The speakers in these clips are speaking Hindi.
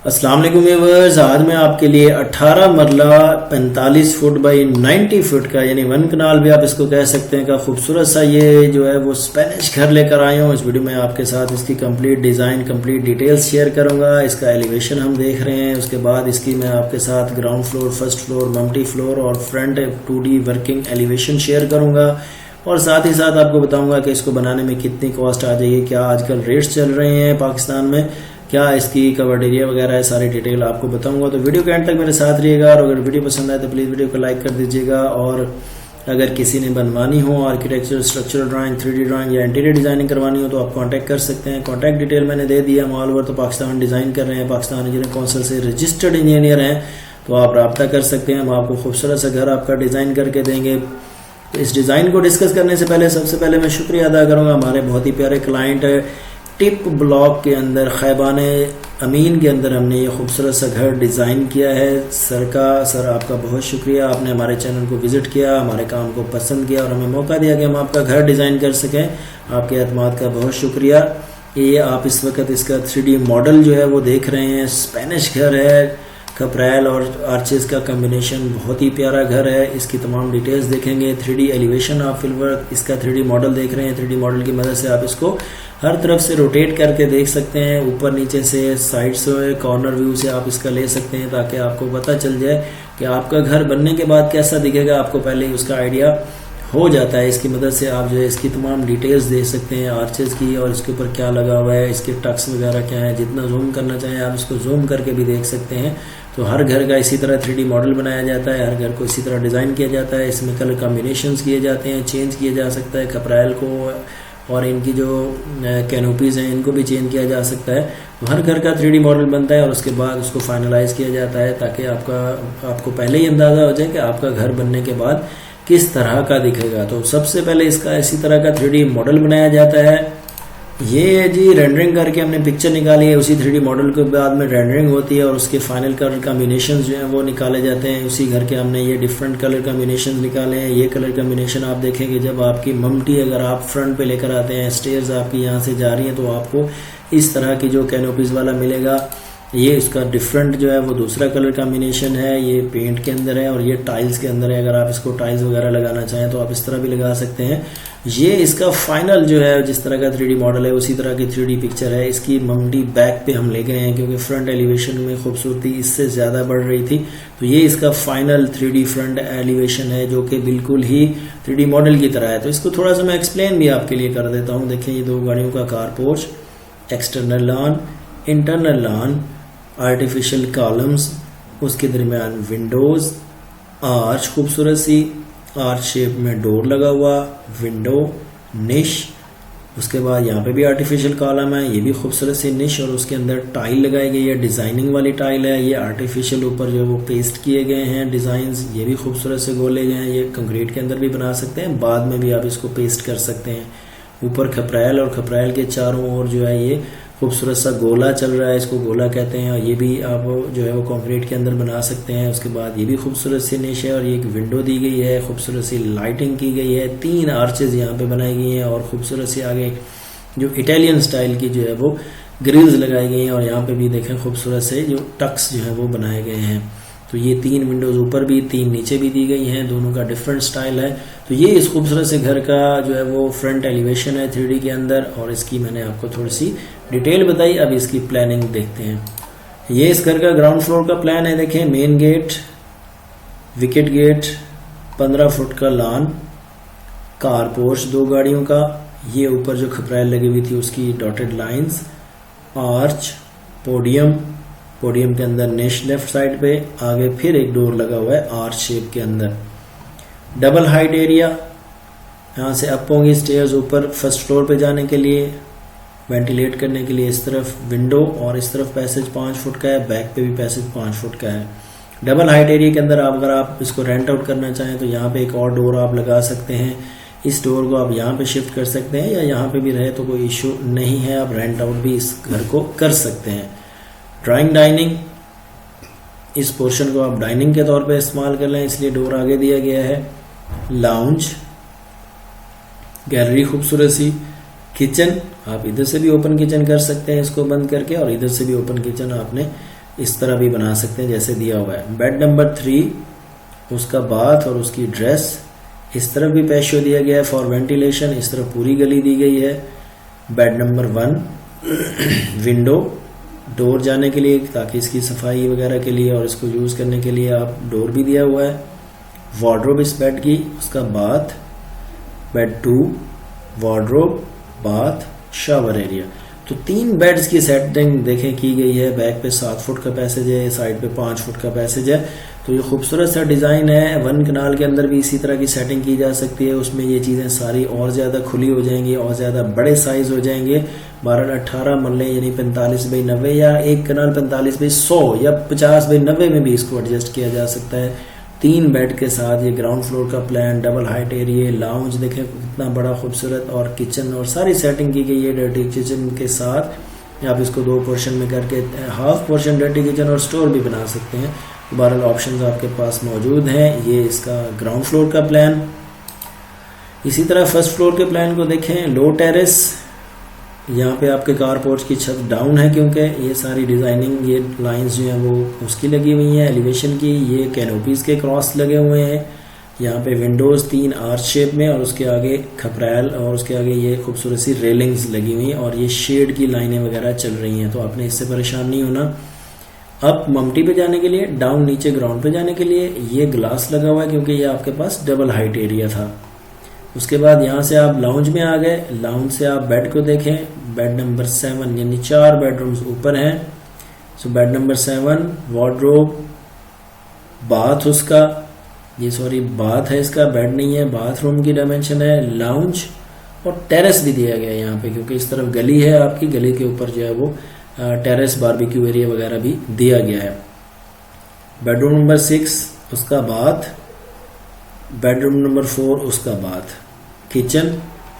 अस्सलाम वालेकुम व्यूअर्स, आज मैं आपके लिए 18 मरला 45 फुट बाई 90 फुट का यानी 1 कनाल भी आप इसको कह सकते हैं का खूबसूरत सा ये जो है वो स्पेनिश घर लेकर आया हूँ। इस वीडियो में आपके साथ इसकी complete design complete details share करूंगा। इसका एलिवेशन हम देख रहे हैं, उसके बाद इसकी मैं आपके साथ ground floor, first floor, multi floor और front 2D working elevation share करूंगा और साथ ही साथ आपको बताऊंगा कि इसको बनाने में कितनी कॉस्ट आ जाएगी, क्या आजकल रेट्स चल रहे हैं पाकिस्तान में, क्या इसकी कवर्ड एरिया वगैरह है, सारी डिटेल आपको बताऊंगा। तो वीडियो के एंड तक मेरे साथ रहिएगा और अगर वीडियो पसंद आए तो प्लीज़ वीडियो को लाइक कर दीजिएगा। और अगर किसी ने बनवानी हो architecture, structural drawing, 3D drawing या इंटीरियर डिजाइनिंग करवानी हो तो आप कांटेक्ट कर सकते हैं। कांटेक्ट डिटेल मैंने दे दिया। ऑल ओवर तो पाकिस्तान डिज़ाइन कर रहे हैं, पाकिस्तान इंजीनियरिंग काउंसिल से रजिस्टर्ड इंजीनियर हैं, तो आप रब्ता कर सकते हैं। हम आपको खूबसूरत सा घर आपका डिज़ाइन करके देंगे। इस डिज़ाइन को डिस्कस करने से पहले सबसे पहले मैं शुक्रिया अदा करूंगा हमारे बहुत ही प्यारे क्लाइंट टिप ब्लॉक के अंदर खैबान अमीन के अंदर हमने ये खूबसूरत सा घर डिज़ाइन किया है। सर आपका बहुत शुक्रिया, आपने हमारे चैनल को विज़िट किया, हमारे काम को पसंद किया और हमें मौका दिया कि हम आपका घर डिज़ाइन कर सकें। आपके एतमाद का बहुत शुक्रिया। ये आप इस वक्त इसका 3D मॉडल जो है वो देख रहे हैं। स्पेनिश घर है, कपरैल और आर्चेस का कम्बिनेशन, बहुत ही प्यारा घर है। इसकी तमाम डिटेल्स देखेंगे। 3D एलिवेशन आप फिलवर्क इसका 3D मॉडल देख रहे हैं। 3D मॉडल की मदद से आप इसको हर तरफ से रोटेट करके देख सकते हैं, ऊपर नीचे से, साइड से, कॉर्नर व्यू से आप इसका ले सकते हैं ताकि आपको पता चल जाए कि आपका घर बनने के बाद कैसा दिखेगा। आपको पहले ही उसका आइडिया हो जाता है। इसकी मदद से आप जो है इसकी तमाम डिटेल्स देख सकते हैं आर्चेस की और इसके ऊपर क्या लगा हुआ है, इसके टक्स वगैरह क्या है। जितना जूम करना चाहें आप इसको जूम करके भी देख सकते हैं। तो हर घर का इसी तरह 3D मॉडल बनाया जाता है, हर घर को इसी तरह डिज़ाइन किया जाता है। इसमें कलर कॉम्बिनेशंस किए जाते हैं, चेंज किया जा सकता है। कपरैल को और इनकी जो कैनोपीज़ हैं इनको भी चेंज किया जा सकता है। तो हर घर का 3D मॉडल बनता है और उसके बाद उसको फाइनलाइज किया जाता है ताकि आपको पहले ही अंदाज़ा हो जाए कि आपका घर बनने के बाद किस तरह का दिखेगा। तो सबसे पहले इसका इसी तरह का 3D मॉडल बनाया जाता है। ये जी रेंडरिंग करके हमने पिक्चर निकाली है, उसी 3D मॉडल के बाद में रेंडरिंग होती है और उसके फाइनल कलर कॉम्बिनेशन जो हैं वो निकाले जाते हैं। उसी घर के हमने ये डिफरेंट कलर कॉम्बिनेशन निकाले हैं। ये कलर कॉम्बिनेशन आप देखेंगे जब आपकी ममटी अगर आप फ्रंट पे लेकर आते हैं, स्टेयर्स आपकी यहाँ से जा रही हैं तो आपको इस तरह की जो कैनोपीज वाला मिलेगा। ये इसका डिफरेंट जो है वो दूसरा कलर कॉम्बिनेशन है। ये पेंट के अंदर है और ये टाइल्स के अंदर है। अगर आप इसको टाइल्स वगैरह लगाना चाहें तो आप इस तरह भी लगा सकते हैं। ये इसका फाइनल जो है जिस तरह का 3D मॉडल है उसी तरह की 3D पिक्चर है। इसकी ममडी बैक पे हम ले गए हैं क्योंकि फ्रंट एलिवेशन में खूबसूरती इससे ज़्यादा बढ़ रही थी। तो ये इसका फाइनल 3D फ्रंट एलिवेशन है जो कि बिल्कुल ही 3D मॉडल की तरह है। तो इसको थोड़ा सा मैं एक्सप्लेन भी आपके लिए कर देता हूँ। देखिए, ये 2 गाड़ियों का car porch, external lawn, internal lawn, artificial columns, उसके दरमियान विंडोज, आर्च, खूबसूरत सी आर्च शेप में डोर लगा हुआ, विंडो, निश, उसके बाद यहाँ पे भी आर्टिफिशियल कॉलम है, ये भी खूबसूरत सी निश और उसके अंदर टाइल लगाई गई है। डिजाइनिंग वाली टाइल है। ये आर्टिफिशियल ऊपर जो है वो पेस्ट किए गए हैं डिजाइन्स, ये भी खूबसूरत से गोले गए हैं। ये कंक्रीट के अंदर भी बना सकते हैं, बाद में भी आप इसको पेस्ट कर सकते हैं। ऊपर खपरैल और खपरैल के चारों ओर जो है ये खूबसूरत सा गोला चल रहा है, इसको गोला कहते हैं। और ये भी आप जो है वो कंक्रीट के अंदर बना सकते हैं। उसके बाद ये भी खूबसूरत सी निश है और ये एक विंडो दी गई है, खूबसूरत सी लाइटिंग की गई है। 3 आर्चेज यहाँ पे बनाई गई हैं और खूबसूरत सी आगे जो इटालियन स्टाइल की जो है वो ग्रिल्स लगाई गई हैं और यहाँ पे भी देखें खूबसूरत से जो टक्स जो है वो बनाए गए हैं। तो ये 3 विंडोज ऊपर भी 3 नीचे भी दी गई हैं, दोनों का डिफरेंट स्टाइल है। तो ये इस खूबसूरत से घर का जो है वो फ्रंट एलिवेशन है 3D के अंदर और इसकी मैंने आपको थोड़ी सी डिटेल बताई। अब इसकी प्लानिंग देखते हैं। ये इस घर का ग्राउंड फ्लोर का प्लान है। देखें, main gate, wicket gate, 15 foot का लॉन, कार पोर्च 2 गाड़ियों का, ये ऊपर जो खपरैल लगी हुई थी उसकी dotted lines, arch, podium, podium के अंदर निश लेफ्ट साइड पे, आगे फिर एक डोर लगा हुआ है आर्च शेप के अंदर। डबल हाइट एरिया, यहाँ से अप होंगी स्टेयर्स ऊपर फर्स्ट फ्लोर पे जाने के लिए, वेंटिलेट करने के लिए। इस तरफ विंडो और इस तरफ पैसेज 5 फुट का है, बैक पे भी पैसेज 5 फुट का है। डबल हाइट एरिया के अंदर अगर आप इसको रेंट आउट करना चाहें तो यहाँ पे एक और डोर आप लगा सकते हैं। इस डोर को आप यहाँ पे शिफ्ट कर सकते हैं या यहाँ पे भी रहे तो कोई इशू नहीं है, आप रेंट आउट भी इस घर को कर सकते हैं। ड्राइंग डाइनिंग, इस पोर्शन को आप डाइनिंग के तौर पे इस्तेमाल कर लें, इसलिए डोर आगे दिया गया है। लाउंज, गैलरी खूबसूरत सी, किचन, आप इधर से भी ओपन किचन कर सकते हैं इसको बंद करके और इधर से भी ओपन किचन आपने इस तरह भी बना सकते हैं जैसे दिया हुआ है। बेड नंबर 3, उसका बाथ और उसकी ड्रेस, इस तरफ भी पैशियो दिया गया है फॉर वेंटिलेशन, इस तरफ पूरी गली दी गई है। बेड नंबर 1 विंडो, डोर जाने के लिए ताकि इसकी सफाई वगैरह के लिए और इसको यूज़ करने के लिए आप डोर भी दिया हुआ है। वार्डरोब इस बेड की, उसका bath. Bed 2 wardrobe, bath, shower area. तो 3 बेड्स की सेटिंग देखें की गई है। बैक पे 7 फुट का पैसेज है, साइड पे 5 फुट का पैसेज है। तो ये खूबसूरत सा डिज़ाइन है। 1 कनाल के अंदर भी इसी तरह की सेटिंग की जा सकती है। उसमें ये चीज़ें सारी और ज़्यादा खुली हो जाएंगी और ज़्यादा बड़े साइज हो जाएंगे। 12-18 मरले यानी 45 बाई 90 या 1 कनाल 45 बाई 100 या 50 बाई 90 में भी इसको एडजस्ट किया जा सकता है। 3 बेड के साथ ये ग्राउंड फ्लोर का plan, double height area, lounge देखें कितना बड़ा खूबसूरत, और किचन और सारी सेटिंग की गई है डर्टी किचन के साथ। आप इसको 2 पोर्शन में करके हाफ पोर्शन डर्टी किचन और स्टोर भी बना सकते हैं। बहरहाल ऑप्शंस आपके पास मौजूद हैं। ये इसका ग्राउंड फ्लोर का प्लान। इसी तरह फर्स्ट फ्लोर के प्लान को देखें। लो टेरेस, यहाँ पे आपके कार पोर्च की छत डाउन है क्योंकि ये सारी डिजाइनिंग, ये लाइंस जो हैं वो उसकी लगी हुई हैं एलिवेशन की। ये कैनोपीज के क्रॉस लगे हुए हैं। यहाँ पे विंडोज 3 आर्च शेप में और उसके आगे खपरैल और उसके आगे ये खूबसूरत सी रेलिंग्स लगी हुई हैं और ये शेड की लाइनें वगैरह चल रही हैं। तो आपने इससे परेशान नहीं होना। अब ममटी पे जाने के लिए, डाउन नीचे ग्राउंड पे जाने के लिए ये ग्लास लगा हुआ है क्योंकि ये आपके पास डबल हाइट एरिया था। उसके बाद यहाँ से आप लाउंज में आ गए। लाउंज से आप बेड को देखें। बेड नंबर 7 यानी 4 बेडरूम्स ऊपर हैं। सो बेड नंबर 7 वार्डरोब, बाथ उसका, ये सॉरी बाथ है इसका, बेड नहीं है, बाथरूम की डायमेंशन है। लाउंज और टेरेस भी दिया गया है यहाँ पे क्योंकि इस तरफ गली है आपकी, गली के ऊपर जो है वो टेरेस बारबेक्यू एरिया वगैरह भी दिया गया है। बेडरूम नंबर 6 उसका बाथ, बेडरूम नंबर 4 उसका बाथ। किचन,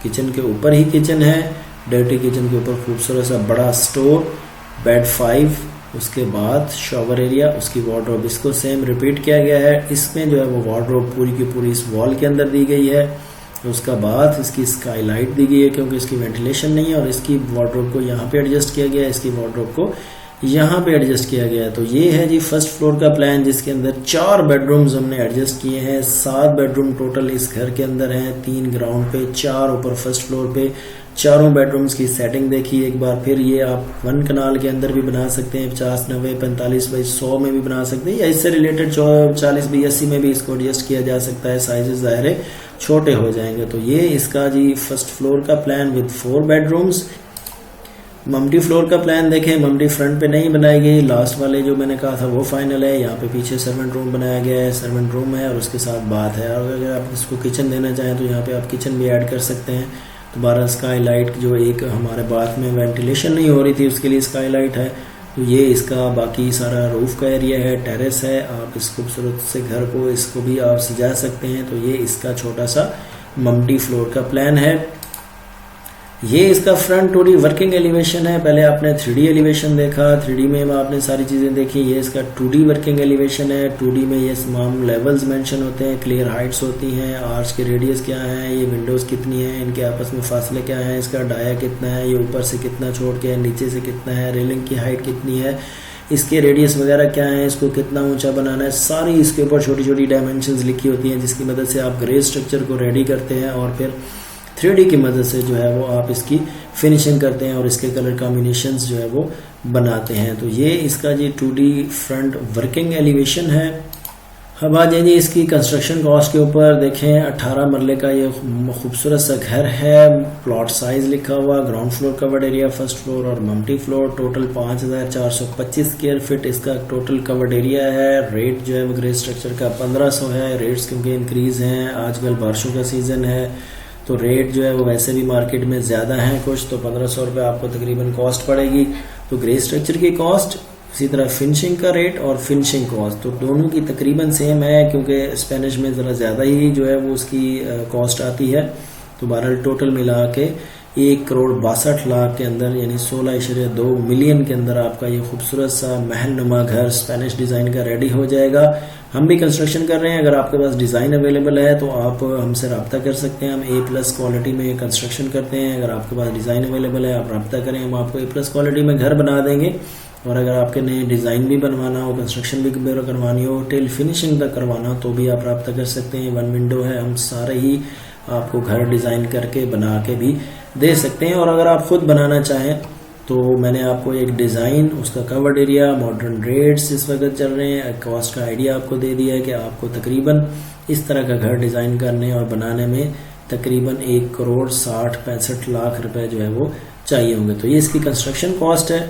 किचन के ऊपर ही किचन है, डर्टी किचन के ऊपर खूबसूरत सा बड़ा स्टोर। बेड 5 उसके बाद शॉवर एरिया, उसकी वार्डरोब, इसको सेम रिपीट किया गया है। इसमें जो है वो वार्डरोब पूरी की पूरी इस वॉल के अंदर दी गई है। उसका बाद इसकी स्काईलाइट दी गई है क्योंकि इसकी वेंटिलेशन नहीं है और इसकी वार्डरोब को यहाँ पे एडजस्ट किया गया है, इसकी वार्डरोब को यहाँ पे एडजस्ट किया गया है। तो ये है जी फर्स्ट फ्लोर का प्लान जिसके अंदर 4 बेडरूम्स हमने एडजस्ट किए हैं। 7 बेडरूम टोटल इस घर के अंदर हैं, 3 ग्राउंड पे, 4 ऊपर फर्स्ट फ्लोर पे। चारों बेडरूम्स की सेटिंग देखिए एक बार फिर। ये आप 1 कनाल के अंदर भी बना सकते हैं, 50, 90, 45 बाई 100 में भी बना सकते हैं, या इससे रिलेटेड 40 बाई 80 में भी इसको एडजस्ट किया जा सकता है। साइजेस ज़ाहिर है छोटे हो जाएंगे। तो ये इसका जी फर्स्ट फ्लोर का प्लान विद 4 बेडरूम्स। ममटी फ्लोर का प्लान देखें। ममटी फ्रंट पे नहीं बनाई गई, लास्ट वाले जो मैंने कहा था वो फाइनल है। यहाँ पे पीछे सर्वेंट रूम बनाया गया है, सर्वेंट रूम है और उसके साथ बाथ है। और अगर आप इसको किचन देना चाहें तो यहाँ पे आप किचन भी ऐड कर सकते हैं। दोबारा स्काई लाइट, जो एक हमारे बाथ में वेंटिलेशन नहीं हो रही थी उसके लिए स्काई लाइट है। तो ये इसका बाकी सारा रूफ का एरिया है, टेरेस है। आप इस खूबसूरत से घर को, इसको भी आप सजा सकते हैं। तो ये इसका छोटा सा ममटी फ्लोर का प्लान है। ये इसका फ्रंट 2D वर्किंग एलिवेशन है। पहले आपने 3D एलिवेशन देखा, 3D में आपने सारी चीज़ें देखी। ये इसका 2D वर्किंग एलिवेशन है। 2D में ये तमाम लेवल्स मेंशन होते हैं, क्लियर हाइट्स होती हैं, आर्च के रेडियस क्या है, ये विंडोज़ कितनी है, इनके आपस में फासले क्या है, इसका डाया कितना है, ये ऊपर से कितना छोड़ के है, नीचे से कितना है, रेलिंग की हाइट कितनी है, इसके रेडियस वगैरह क्या है, इसको कितना ऊंचा बनाना है, सारी इसके ऊपर छोटी छोटी डायमेंशंस लिखी होती हैं जिसकी मदद से आप ग्रे स्ट्रक्चर को रेडी करते हैं और फिर 3D की मदद से जो है वो आप इसकी फिनिशिंग करते हैं और इसके कलर कॉम्बिनेशंस जो है वो बनाते हैं। तो ये इसका जी 2D फ्रंट वर्किंग एलिवेशन है। अब आ जाइए इसकी कंस्ट्रक्शन कॉस्ट के ऊपर। देखें 18 मरले का ये खूबसूरत सा घर है। प्लॉट साइज लिखा हुआ, ground floor covered area first floor और multi floor, total 5425 square feet इसका टोटल कवर्ड एरिया है। रेट जो है वो ग्रे स्ट्रक्चर का 1500 है। रेट्स क्योंकि इंक्रीज हैं, आजकल बारिशों का सीजन है तो रेट जो है वो वैसे भी मार्केट में ज़्यादा हैं कुछ, तो 1500 रुपये आपको तकरीबन कॉस्ट पड़ेगी। तो ग्रे स्ट्रक्चर की कॉस्ट, इसी तरह फिनिशिंग का रेट और फिनिशिंग कॉस्ट तो दोनों की तकरीबन सेम है क्योंकि स्पेनिश में ज़रा ज़्यादा ही जो है वो उसकी कॉस्ट आती है। तो बहरहाल टोटल मिला के 1,62,00,000 के अंदर यानी 16.2 मिलियन के अंदर आपका ये खूबसूरत सा महल नुमा घर स्पेनिश डिज़ाइन का रेडी हो जाएगा। हम भी कंस्ट्रक्शन कर रहे हैं, अगर आपके पास डिज़ाइन अवेलेबल है तो आप हमसे रब्ता कर सकते हैं। हम A+ क्वालिटी में कंस्ट्रक्शन करते हैं। अगर आपके पास डिज़ाइन अवेलेबल है आप रब्ता करें, हम आपको A+ क्वालिटी में घर बना देंगे। और अगर आपके नए डिज़ाइन भी बनवाना हो, कंस्ट्रक्शन भी करवानी हो, टिल फिनिशिंग तक करवाना हो तो भी आप रब्ता कर सकते हैं। 1 विंडो है, हम सारे ही आपको घर डिज़ाइन करके बना के भी दे सकते हैं। और अगर आप खुद बनाना चाहें तो मैंने आपको एक डिज़ाइन, उसका कवर्ड एरिया, मॉडर्न रेट्स इस वक्त चल रहे हैं, कॉस्ट का आइडिया आपको दे दिया है कि आपको तकरीबन इस तरह का घर डिज़ाइन करने और बनाने में तकरीबन 1,60,65,लाख रुपए जो है वो चाहिए होंगे। तो ये इसकी कंस्ट्रक्शन कॉस्ट है।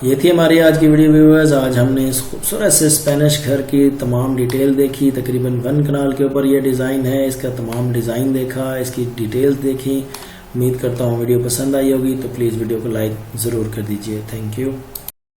ये थी हमारी आज की वीडियो व्यूअर्स। आज हमने इस खूबसूरत से स्पेनिश घर की तमाम डिटेल देखी। तकरीबन 1 कनाल के ऊपर ये डिज़ाइन है, इसका तमाम डिज़ाइन देखा, इसकी डिटेल्स देखी। उम्मीद करता हूँ वीडियो पसंद आई होगी, तो प्लीज़ वीडियो को लाइक ज़रूर कर दीजिए। Thank you.